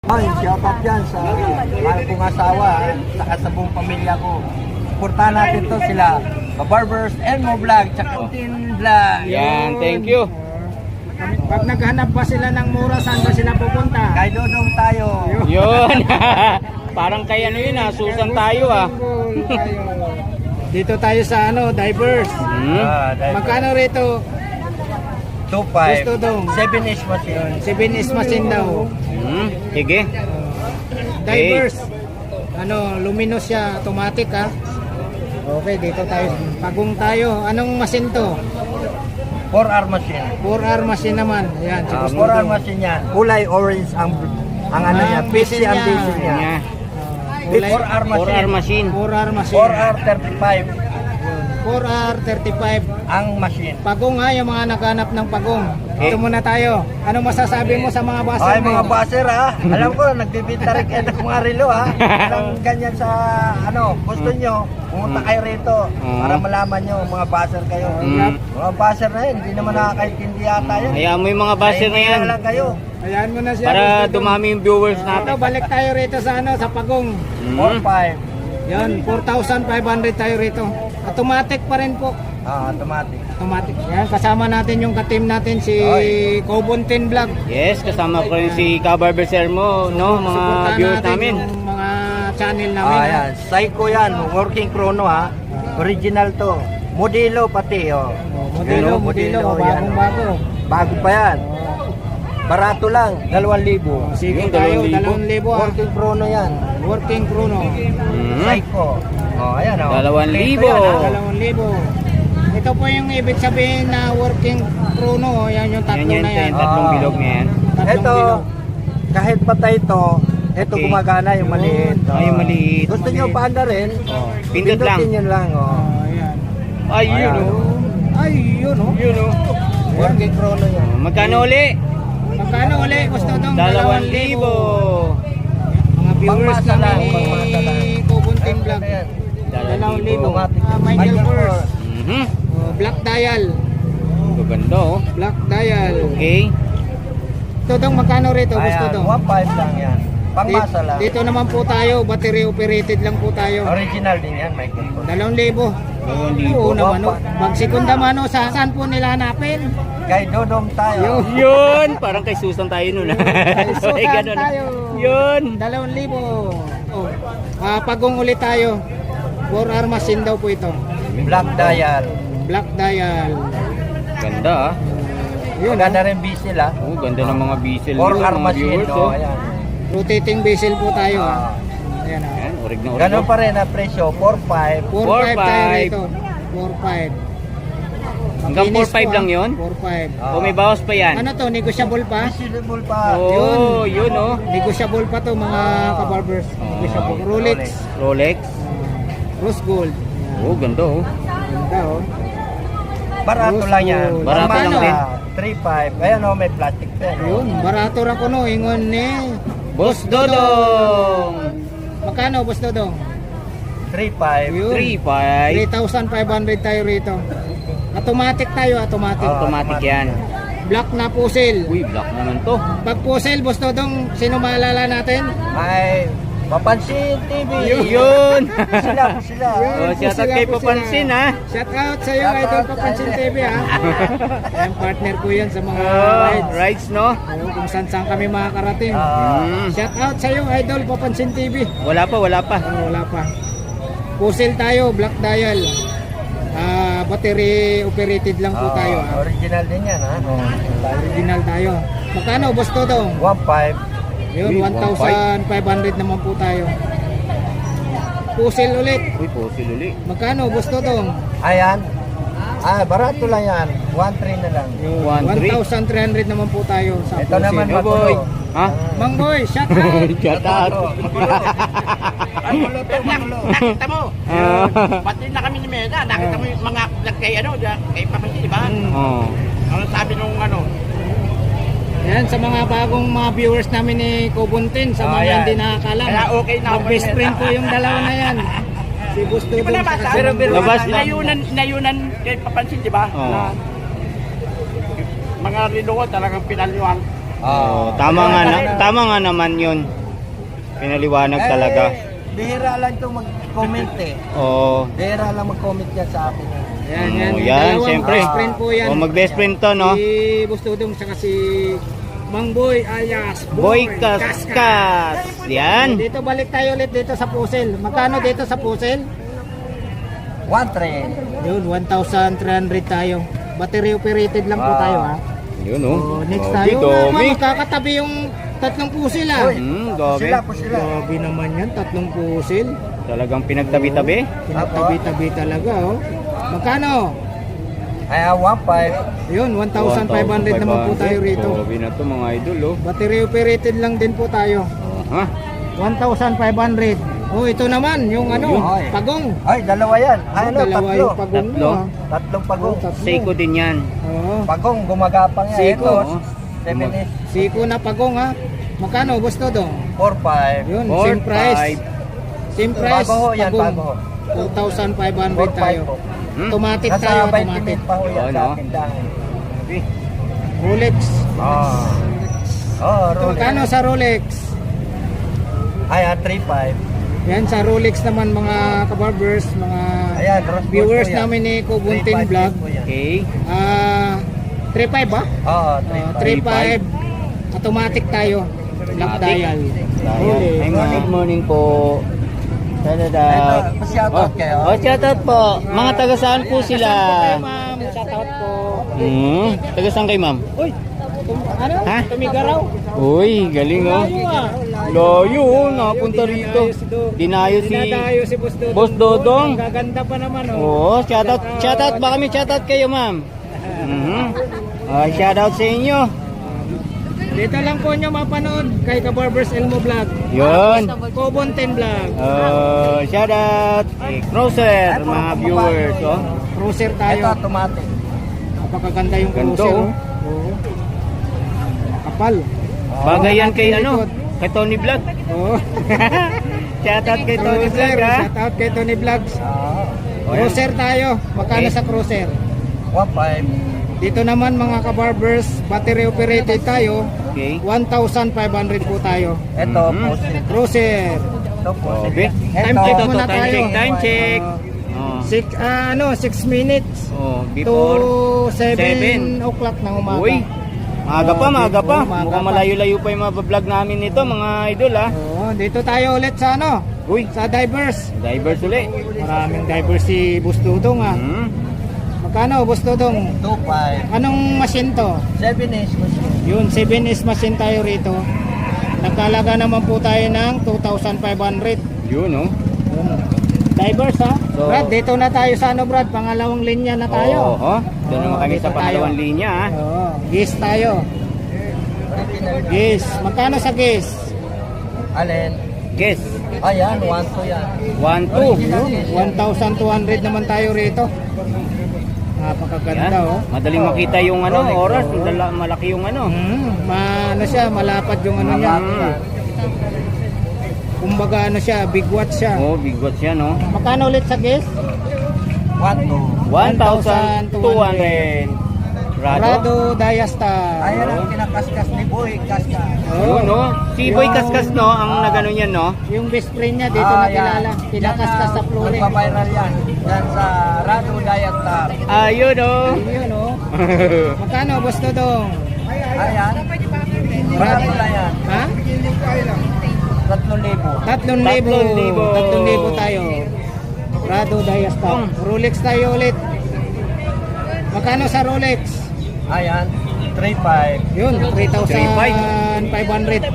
Ay, shout out yan sa mahal kong asawa, saka sa buong pamilya ko. Suportahan natin to sila. Barbers and Mo Vlog, tsaka Tin Vlog. Yan, thank you. Pag naghanap ba sila ng mura, saan ba sila pupunta? Kay Dodong tayo. Yun. Parang kay ano yun Susan tayo Tayo. Dito tayo sa divers. Magkano rito? 2.5. Gusto dong. 7 is machine. 7 is machine daw. Sige. Divers. Luminous siya, automatic ha. Okay, dito tayo. Pagong tayo. Anong machine to? 4R machine. 4R machine naman. Ayan, 4R machine niya. Kulay orange ang ano niya. PC ang diesel niya. Niya. 4R machine. 4R machine. 4R machine. 4R 35 4R 35. ang machine. Pagong ha, yung mga naghanap ng pagong. Ito muna tayo. Anong masasabi mo sa mga baser Ay, mo? mga baser ha. Alam ko, nagbibinta rin kayo ng mga relo ha. Walang ganyan sa gusto nyo. Pumunta kayo rito para malaman nyo mga baser kayo. Mga baser na yun, hindi naman nakakaintindi yata yun. Hayaan mo yung mga baser na yan. lang kayo. Ayan mo na siya. Para dumami yung viewers Ito, natin. balik tayo rito sa sa pagong. 4.5. Yan, 4,500 tayo rito. Automatic pa rin po. Automatic. Automatic. Yan, kasama natin yung ka-team natin si Cobontin Vlog. Yes, kasama ko rin si Kabarber mo, no, mga Suportahan viewers natin namin. yung mga channel namin. Ayan, Psycho yan, working chrono ha. Original to. Modelo pati Modelo, yan. bagong-bago. Bago pa yan. Barato lang, 2,000. Sige Yung tayo, 2,000. 2,000 Working chrono yan. Working chrono. Psycho. Ayan 2,000. 2,000. Ito po yung ibig sabihin na working chrono. Yan yung tatlo Yan na yan. tatlong bilog na yan. Tatlong Ito, bilog. kahit patay ito, ito Okay. gumagana yung maliit. Ay, yung maliit. Gusto nyo paanda rin? Pindot lang. Pindutin nyo lang. Ayan. Ay, yun Ayan. Ay, yun oh. Yun o. Working chrono yan. Magkano uli? Magkano ulit? Gusto itong 2,000. Mga viewers Pangmasa lang, namin pangmasa lang. ni Cobontin Vlog. Ayan. 2,000. Automatic. Michael Kors. Mhm. Black dial. Gaganda oh. Black dial. Okay. Ito itong magkano rito? Gusto Ayan, ito? 1.5 lang yan. Pangmasa lang. Dito naman po tayo. Battery operated lang po tayo. Original din yan, Michael. 2,000. 2,000. Oo naman o. Pag-sekunda mano, saan po nila hanapin? Kay Dodong tayo. Yun, parang kay Susan tayo nun. Ay, Ay, sukan ganun. tayo. Yun. 2,000. Oh. Pagong ulit tayo. 4R machine daw po ito. Black dial. Black dial. Ganda ah. Yun, Maganda rin diesel ha. Oh, ganda ng mga bezel. 4R mga machine. viewers oh. Ayan. rotating bezel po tayo. Ayan ah. Ayan, orig na orig. Ganun pa rin ang presyo, 4.5. 4.5 tayo 4.5. rito. 4.5. Hanggang 4.5 lang yun? 4.5. O may bawas pa yan? Ano to, negotiable pa? Visible pa. Oh, yun oh. Negotiable pa to mga kabarbers. Negotiable. Rolex. Rolex. Rose gold. Oh, ganda oh. Ganda oh. Barato lang yan. Barato lang din. 3.5. Ayan o, may plastic din. Yun, barato ra ko no, ingon ni Boss Dodong. Magkano, Boss Dodong? 3.5. Yun. 3.5. 3,500 tayo rito. Automatic tayo, automatic. Automatic yan. Black na puzzle. Uy, black naman to. Pag puzzle, Boss Dodong, sino maalala natin? Ay, Papansin TV. Yun. Sila. Oh, shout out kay Papansin ha. Shout out sa iyo, Shout Idol out, Papansin Idol. TV ha. Ayan, partner ko yan sa mga Oh, rides. rides no? Oo, kung saan kami makakarating. Mm. Shout out sa iyo, Idol Papansin TV. Wala pa, wala pa. Wala pa. Puzzle tayo, black dial. Battery operated lang po tayo. Original din yan ha. Original tayo. Magkano, Boss Dodong? 1.5. Yun, Uy, 1,500 naman po tayo. Puzzle ulit. Uy, pusil uli. Magkano, Boss Dodong? Ayan. Barato lang yan. 1.3 na lang. 1,300. 1,300 naman po tayo sa Ito puzzle. naman Oh, boy. magulo. Ha? Mang Boy, shout out. Shout out. Magulo to, magulo. Nakita mo, Ah. pati na kami ni Meda, nakita mo yung mga vlog kay kay Papansin, di ba? Oh. Ano sabi nung Yan, sa mga bagong mga viewers namin ni Cobontin, sa mga yan. hindi nakakalam. Kaya okay na ako Mag-best ni friend Meda. ko yung dalawa na yan. Si Boss Di ba Dodong nabasa? sa Pero, Labas na. Inayunan kay Papansin, di ba? Oo. Na mga rinuwa talagang pinaliwan. Tama nga naman yun. Pinaliwanag talaga. Bihira lang itong mag-comment eh. Oo. Bihira lang mag-comment yan sa akin. Yan, Oo, yan. yan, Dalawang siyempre. best friend po yan. O mag-best friend to, no? Si Bustodong saka si Mang Boy alias Boy Kaskas. Yan. Dito balik tayo ulit dito sa Puzzle. Magkano dito sa Puzzle? 1-3. Yun, 1,300 tayo. Battery operated lang po tayo ha. Yun, oh. So, next Grabe, tayo. dami. Magkakatabi yung tatlong puzzle ha. Uy. Gabi. Sila po sila. Grabe naman yan, tatlong puzzle. Talagang pinagtabi-tabi. Pinagtabi-tabi talaga oh. Magkano? Ay, 1-5. Yun, 1,500 naman po tayo rito. Grabe na to mga idol, oh. Battery operated lang din po tayo. Ha? 1,500. Oh, ito naman, yung ano, Yun. pagong. Ay, dalawa yan. Ay, ano, Dalawa tatlo. yung pagong Tatlo. mo. ah. Tatlong pagong. Tatlo. Seiko din yan. Oo. Pagong, gumagapang yan. Seiko. Ito, 7 is Siko na pagong ha. Magkano, gusto dong? 4-5. Yun, 4, same price. 5. Same price. Bago ho yan, pagong. bago ho. 4,500 tayo. 4-5 po. Automatic Nasa tayo, 20 automatic. pa ho yan Oo, sa no? tindahan. Rolex. Ah. Oh, Rolex. Magkano sa Rolex? Ay, 3-5. Yan sa Rolex naman mga kabarbers, mga Ayan, cross viewers po yan. namin ni Kubuntin 3-5 Vlog. po yan. Okay. 3.5 ba? Oo, 3-5. 3.5. Automatic tayo. Lock dial. Ay, good morning po. Ito, Shoutout. pa-shoutout kayo. Shoutout po. Mga taga saan po sila? Saan po kayo, ma'am? Shoutout po. Taga saan kayo, ma'am? Uy, ano? Ha? Tumigaraw. Uy, galing, oh. Layo ah. Layo, oh. Napunta rito. Dinayo si... Dinadayo si Boss Dodong. Boss Dodong. Ang gaganda pa naman oh. Oo, shoutout. Shoutout. Baka may shoutout kayo, ma'am. Shoutout sa inyo. Dito lang po nyo mapanood kay Kabarbers Elmo Vlog. Yun. Kobonten Vlog. Shoutout. Crosser, mga viewers, oh. Cruiser Ito, tayo. automatic. Napakaganda yung Ganito, cruiser. oh. Oo. Kapal. Bagay yan kay ano? Kay Tony Vlog. Oo. Shoutout kay Tony Cruiser. Vlog, ha? Shout out kay Tony Vlogs. Oo. Cruiser tayo. Magkano Okay. sa cruiser? 1-5. Dito naman mga kabarbers, battery operated tayo. Okay. 1,500 po tayo. Ito, Mhm. post. Cruiser. Ito, post. Okay. Time check muna time tayo. check, time check. Oh. 6 minutes Oh, to before 7 o'clock ng umaga. Uy, maaga pa, maaga pa. Oo, maaga Mukhang pa. malayo-layo pa yung mga vlog namin nito, mga idol, ha. Oo, dito tayo ulit sa ano? Uy, Sa divers. divers ulit. Maraming divers si Boss Dudong ah. Magkano Boss Dudong? 2-5. Anong machine to? 7 is gusto. Yun, 7S machine tayo rito. Nagkalaga naman po tayo ng 2,500. Yun, oh. Yun. Divers ha? So- Brad, dito na tayo sa ano Brad? Pangalawang linya na tayo. Oo, doon naman kami dito sa pangalawang tayo. linya, ha. Oo, gis tayo. Gis. Magkano sa gis? Alin? Guess. Ayan, 1-2 yan. 1, 2. Yun, 1,200 naman tayo rito. Napakaganda oh. Madaling makita yung ano, oras. Malaki yung ano. Ano siya, malapad yung ano niya. Kumbaga ano siya, big watch siya. Oh, big watch yan, oh. Magkano ulit sa gis? 1-2. 1,200. Rado. Rado Diastar. Ayan ang kinakaskas ni Boy. Kaskas. Yun, no? Si Boy Kaskas, no? Ang nagano yan, no? Yung best friend niya dito nakilala. Kinakaskas sa flooring. Nagpa-viral yan. Yan sa Rado Diastar. Ayun, oh. Yun oh. Magkano Boss Dodong? Ayan. Rado na yan. Ha? 3,000. 3,000. 3,000 tayo. Rado Diastar. Rolex tayo ulit. Magkano sa Rolex? Ayan. 3,500. Yun, 3,500.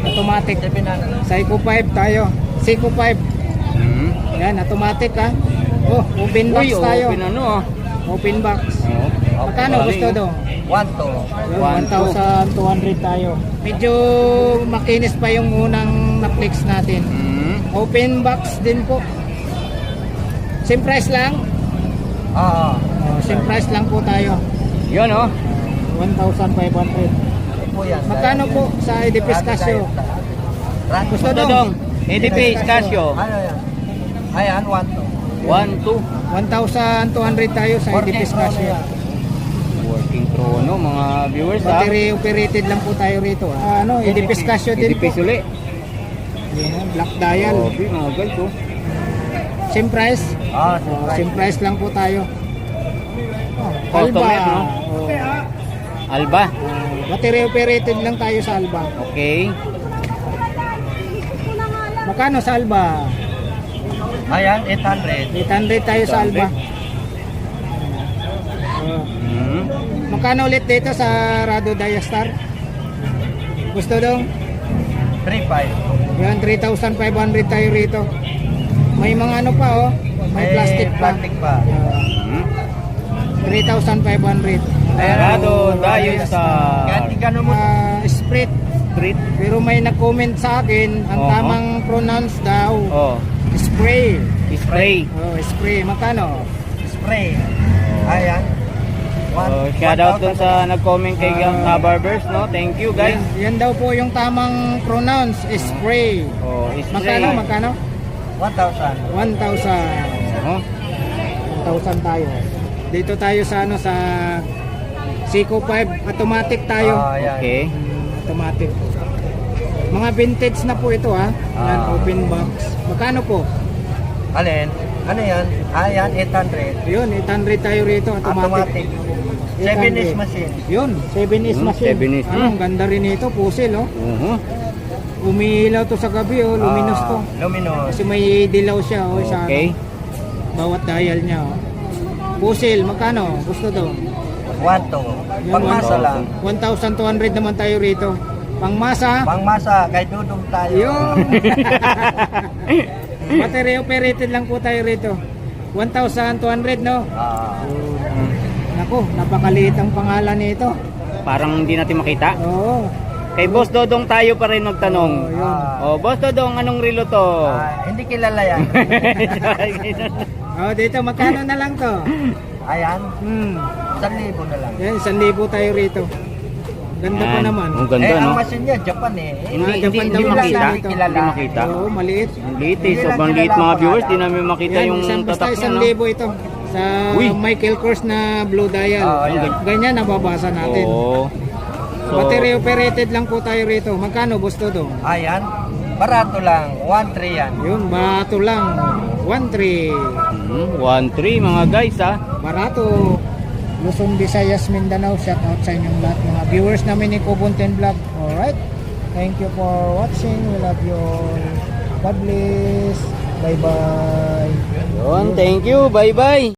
Automatic. 700. Seiko 5 tayo. Seiko 5. Yan, automatic ha. Oh, open box Uy, tayo. open ano, ah. Open box. Oh. Magkano gusto do? 1,200. 1,200 tayo. Medyo makinis pa yung unang na-flex natin. Open box din po. Same price lang? Oo. Same price lang po tayo. Yun, oh. 1,500. Po yan. Magkano po sa Edipis Casio? Gusto Ito dong? dong. EDP Casio. Ano yan? Ayan, 1,200. 1, 2. 1,200 tayo sa Edipis Casio. Working pro Tono mga viewers ha. Battery operated lang po tayo rito. Ano, Edipis Casio din po. Edipis uli. Yan, black dial. Grabe mga guys oh. Same price. Same price lang po tayo. Automatic, no? Oh. Alba. Battery operated lang tayo sa Alba. Okay. Magkano sa Alba? Ayan, 800. 800 tayo sa Alba. Oh. Mm. Magkano ulit dito sa Rado Diastar? Gusto dong? 3.5. Yan, 3,500 tayo rito. May mga ano pa oh. May plastic pa. Plastic pa. Mm. 3,500. Rado Diastar. Kahit gano'n mo. Sprit. Street. Pero may nag-comment sa akin, ang Oo. tamang pronounce daw, Oh. spray. Spray. Oh, spray. Magkano? Spray. Ayan. Oh, shout out dun sa nag-comment kay Barbers, no? Thank you guys. Yan daw po yung tamang pronounce, spray. Oh, spray. Magkano? 1,000. 1,000. Oh. 1,000 tayo. Dito tayo sa ano sa Seiko 5 automatic tayo. Ayan. Okay. Automatic. Mga vintage na po ito ha. Yan, open box. Magkano po? Alin? Ano yan? Ayan, 800. Yun, 800 tayo rito automatic. Automatic. 7 is machine. Yun, 7 is machine. 7 is. Ang ganda rin ito, pusil oh. Umiilaw to sa gabi oh, luminous to. Luminous. Kasi may dilaw siya oh, sa Okay. bawat dial niya oh. Pusil, magkano? Gusto to? 1,200. Yun, Pangmasa lang. 1,200 naman tayo rito. Pangmasa. Pangmasa, kay Dudong tayo. Yun. Battery operated lang po tayo rito. 1,200 no? Naku, napakaliit ang pangalan nito. Parang hindi natin makita. Oo. Kay Boss Dodong tayo pa rin magtanong. Oh, yun. Oh, Boss Dodong, anong relo to? Hindi kilala yan. Oh, dito magkano na lang to? Ayan, Hmm. 1,000 na lang. Yan, 1,000 tayo rito. Ganda pa Yan. naman. Ang ganda, ang no? machine niya, Japan eh. Hindi, Japan hindi daw makita. lang ito. Hindi makita. Oo, maliit. Ang liit eh. Hindi Sobrang lang liit mga kilala viewers. pa Di namin makita Yan, yung basta tatak niya, no? 1,000 ito. Sa Uy. Michael Kors na blue dial. Yan. Ganyan, nababasa natin. Oo. So, Battery operated lang po tayo rito. Magkano gusto to? Ayan, barato lang. 1,300 yan. Yun, barato lang. 1,300. 1-3 mga guys ha. Barato. Luzon, Visayas, Mindanao. Shout out sa inyong lahat mga viewers namin ni Kubunten Vlog. Alright. Thank you for watching. We love you all. God bless. Bye bye. Yun, thank you. Bye-bye.